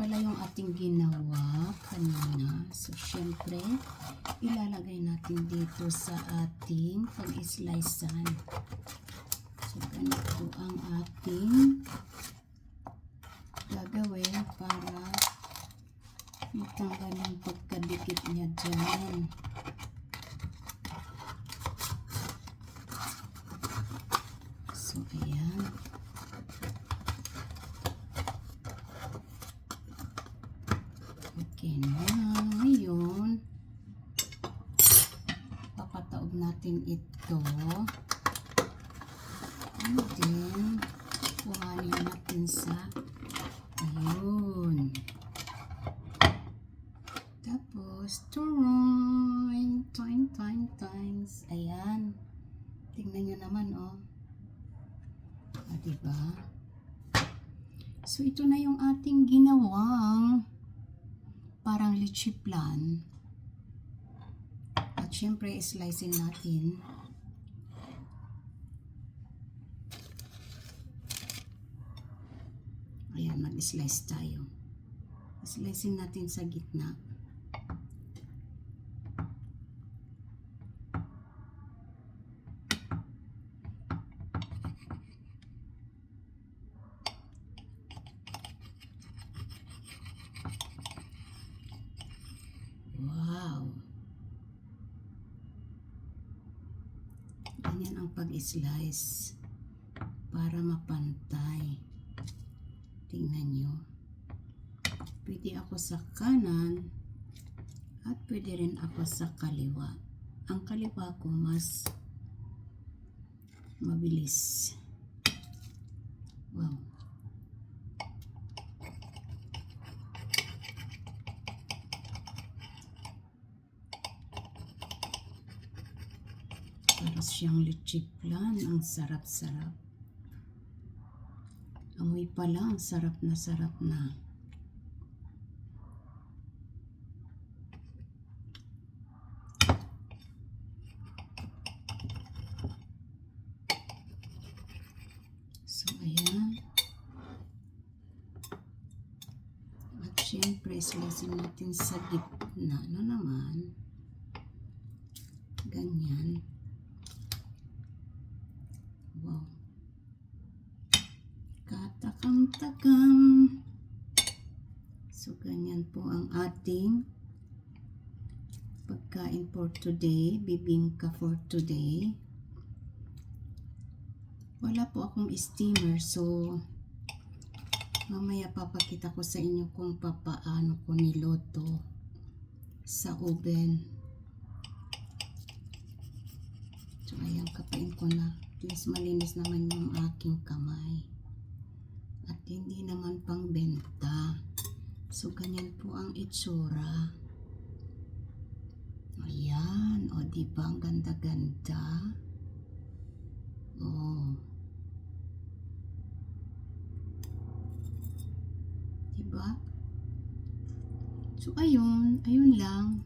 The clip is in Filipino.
pala yung ating ginawa kanina. So, syempre, ilalagay natin dito sa ating pag-slicean. So, ganito ang ating gagawin para matanggal yung pagkadikit niya dyan. So, ayan. Okay na. Ngayon, papataob natin ito. And then, kuhanin natin sa ayun. Tapos, turoy. Times. Ayan. Tingnan nyo naman, oh. Ah, diba? So, ito na yung ating ginawang parang leche flan. At syempre, slicein natin. Ayan, mag-slice tayo. Slicein natin sa gitna. Wow! Ganyan ang pag-slice para mapantay. Tingnan nyo. Pwede ako sa kanan at pwede rin ako sa kaliwa. Ang kaliwa ko mas mabilis. Wow! Para siyang leche flan. Ang sarap-sarap. Amoy pa lang, sarap na sarap na. So, ayan. At syempre, slicein natin sa gitna. Ano naman? Ganyan. Wow. Katakam-takam. So, ganyan po ang ating pagkain for today. Bibingka for today. Wala po akong steamer. So, mamaya papakita ko sa inyo kung papaano ko niluto sa oven. So, ayan, kapain ko na. At least malinis naman yung aking kamay. At hindi naman pang benta. So, ganyan po ang itsura. Ayan. O, diba? Ang ganda-ganda. O. Diba? So, ayun. Ayun lang.